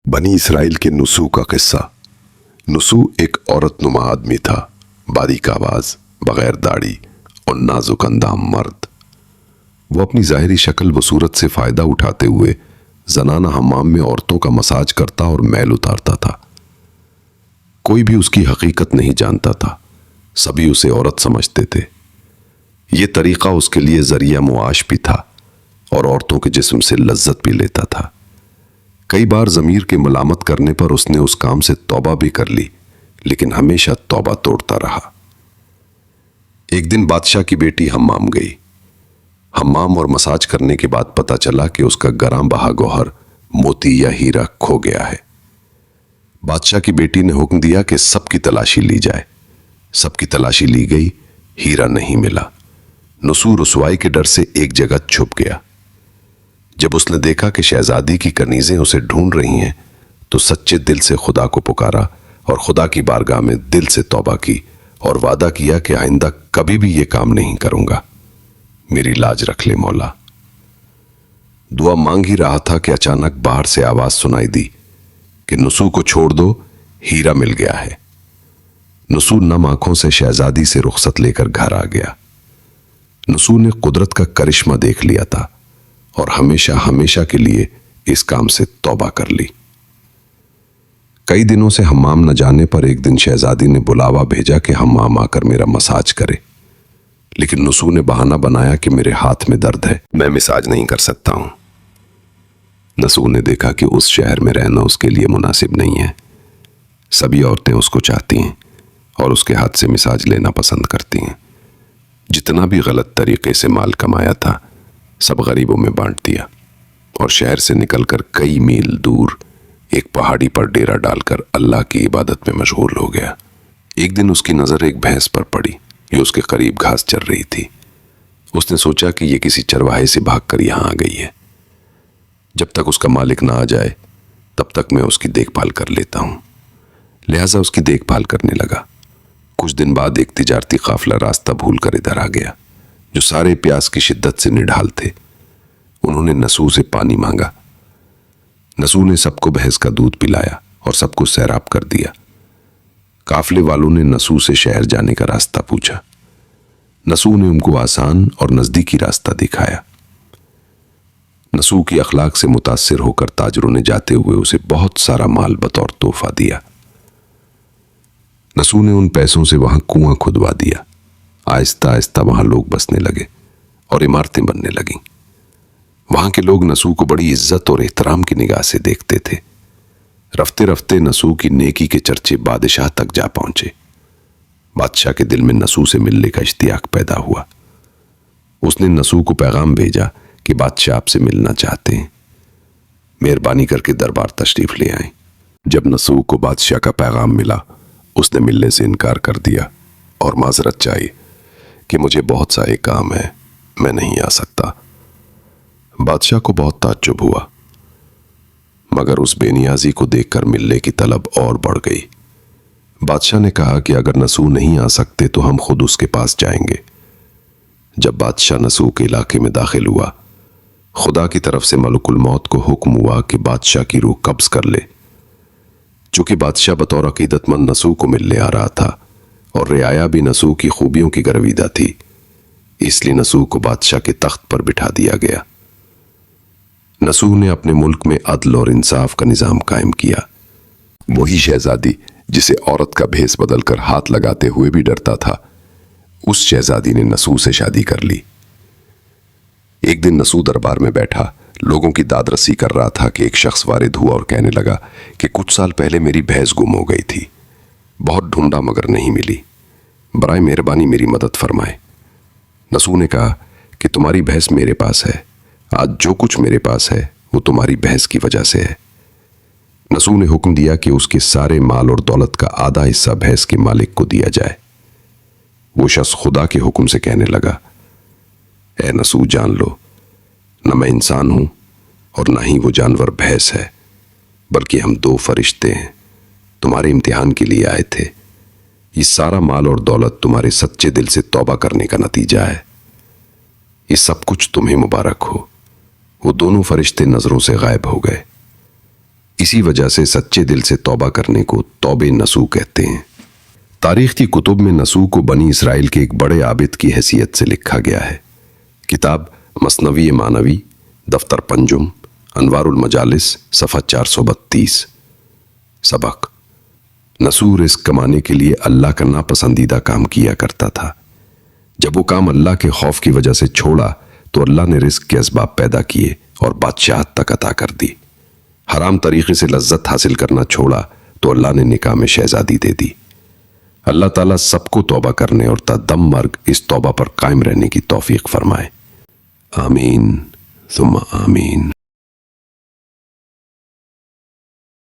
बनी इसराइल के नुसू का किस्सा। नुसू एक औरत नुमा आदमी था, बारीक आवाज, बगैर दाढ़ी और नाजुक अंदाम मर्द। वो अपनी जाहिरी शक्ल व सूरत से फायदा उठाते हुए जनाना हमाम में औरतों का मसाज करता और मैल उतारता था। कोई भी उसकी हकीकत नहीं जानता था, सभी उसे औरत समझते थे। ये तरीका उसके लिए जरिया मुआश भी था और औरतों के जिस्म से लज्जत भी लेता था। कई बार ज़मीर के मलामत करने पर उसने उस काम से तौबा भी कर ली, लेकिन हमेशा तौबा तोड़ता रहा। एक दिन बादशाह की बेटी हम्माम गई। हम्माम और मसाज करने के बाद पता चला कि उसका गरां बहा गौहर मोती या हीरा खो गया है। बादशाह की बेटी ने हुक्म दिया कि सबकी तलाशी ली जाए। सबकी तलाशी ली गई, हीरा नहीं मिला। नुसू रुसवाई के डर से एक जगह छुप गया। जब उसने देखा कि शहजादी की कनीजें उसे ढूंढ रही हैं, तो सच्चे दिल से खुदा को पुकारा और खुदा की बारगाह में दिल से तौबा की और वादा किया कि आइंदा कभी भी ये काम नहीं करूंगा। मेरी लाज रख ले मौला। दुआ मांग ही रहा था कि अचानक बाहर से आवाज सुनाई दी कि नुसू को छोड़ दो, हीरा मिल गया है। नुसू नम आंखों से शहजादी से रुखसत लेकर घर आ गया। नुसू ने कुदरत का करिश्मा देख लिया था और हमेशा हमेशा के लिए इस काम से तौबा कर ली। कई दिनों से हम्माम न जाने पर एक दिन शहजादी ने बुलावा भेजा कि हम्माम आकर मेरा मसाज करे, लेकिन नुसू ने बहाना बनाया कि मेरे हाथ में दर्द है, मैं मसाज नहीं कर सकता हूं। नुसू ने देखा कि उस शहर में रहना उसके लिए मुनासिब नहीं है। सभी औरतें उसको चाहती हैं और उसके हाथ से मसाज लेना पसंद करती हैं। जितना भी गलत तरीके से माल कमाया था, सब गरीबों में बांट दिया और शहर से निकलकर कई मील दूर एक पहाड़ी पर डेरा डालकर अल्लाह की इबादत में मशगूल हो गया। एक दिन उसकी नजर एक भैंस पर पड़ी जो उसके करीब घास चर रही थी। उसने सोचा कि यह किसी चरवाहे से भागकर यहां आ गई है। जब तक उसका मालिक ना आ जाए तब तक मैं उसकी देखभाल कर लेता हूं। लिहाजा उसकी देखभाल करने लगा। कुछ दिन बाद एक तिजारती काफिला रास्ता भूलकर इधर आ गया, जो सारे प्यास की शिद्दत से निढाल थे। उन्होंने नसू से पानी मांगा। नसू ने सबको भैंस का दूध पिलाया और सबको सैराब कर दिया। काफिले वालों ने नसू से शहर जाने का रास्ता पूछा। नसू ने उनको आसान और नजदीकी रास्ता दिखाया। नसू की अखलाक से मुतासिर होकर ताजरों ने जाते हुए उसे बहुत सारा माल बतौर तोहफा दिया। नसू ने उन पैसों से वहां कुआं खुदवा दिया। आहिस्ता आहिस्ता वहां लोग बसने लगे और इमारतें बनने लगीं। वहां के लोग नसू को बड़ी इज्जत और एहतराम की निगाह से देखते थे। रफ्ते रफ्ते नसू की नेकी के चर्चे बादशाह तक जा पहुंचे। बादशाह के दिल में नसू से मिलने का इश्तियाक पैदा हुआ। उसने नसू को पैगाम भेजा कि बादशाह आपसे मिलना चाहते हैं, मेहरबानी करके दरबार तशरीफ ले आए। जब नसू को बादशाह का पैगाम मिला, उसने मिलने से इनकार कर दिया और माजरत चाहिए कि मुझे बहुत सा एक काम है, मैं नहीं आ सकता। बादशाह को बहुत ताज्जुब हुआ, मगर उस बेनियाजी को देखकर मिलने की तलब और बढ़ गई। बादशाह ने कहा कि अगर नसू नहीं आ सकते तो हम खुद उसके पास जाएंगे। जब बादशाह नसू के इलाके में दाखिल हुआ, खुदा की तरफ से मलकुल मौत को हुक्म हुआ कि बादशाह की रूह कब्ज कर ले। चूंकि बादशाह बतौर अकीदतमंद नसू को मिलने आ रहा था और रियाया भी नसू की खूबियों की गर्विदा थी, इसलिए नसू को बादशाह के तख्त पर बिठा दिया गया। नसू ने अपने मुल्क में अदल और इंसाफ का निजाम कायम किया। वही शहजादी जिसे औरत का भेस बदलकर हाथ लगाते हुए भी डरता था, उस शहजादी ने नसू से शादी कर ली। एक दिन नसू दरबार में बैठा लोगों की दादरसी कर रहा था कि एक शख्स वारिद हुआ और कहने लगा कि कुछ साल पहले मेरी भैंस गुम हो गई थी। बहुत ढूंढा मगर नहीं मिली। बराए मेहरबानी मेरी मदद फरमाए। नसू ने कहा कि तुम्हारी भैंस मेरे पास है। आज जो कुछ मेरे पास है वो तुम्हारी भैंस की वजह से है। नसू ने हुक्म दिया कि उसके सारे माल और दौलत का आधा हिस्सा भैंस के मालिक को दिया जाए। वो शख्स खुदा के हुक्म से कहने लगा, ए नसू, जान लो, न मैं इंसान हूं और न ही वो जानवर भैंस है, बल्कि हम दो फरिश्ते हैं, तुम्हारे इम्तिहान के लिए आए थे। ये सारा माल और दौलत तुम्हारे सच्चे दिल से तौबा करने का नतीजा है। ये सब कुछ तुम्हें मुबारक हो। वो दोनों फरिश्ते नजरों से गायब हो गए। اسی وجہ سے سچے دل سے توبہ کرنے کو توبہ نسو کہتے ہیں۔ تاریخ کی کتب میں نسو کو بنی اسرائیل کے ایک بڑے عابد کی حیثیت سے لکھا گیا ہے۔ کتاب مثنوی معنوی، دفتر پنجم، انوار المجالس، صفحہ 432۔ سبق: نسو رزق کمانے کے لیے اللہ کا ناپسندیدہ کام کیا کرتا تھا۔ جب وہ کام اللہ کے خوف کی وجہ سے چھوڑا تو اللہ نے رزق کے اسباب پیدا کیے اور بادشاہت تک عطا کر دی۔ حرام طریقے سے لذت حاصل کرنا چھوڑا تو اللہ نے نکاح میں شہزادی دے دی۔ اللہ تعالیٰ سب کو توبہ کرنے اور تا دم مرگ اس توبہ پر قائم رہنے کی توفیق فرمائے۔ آمین ثم آمین۔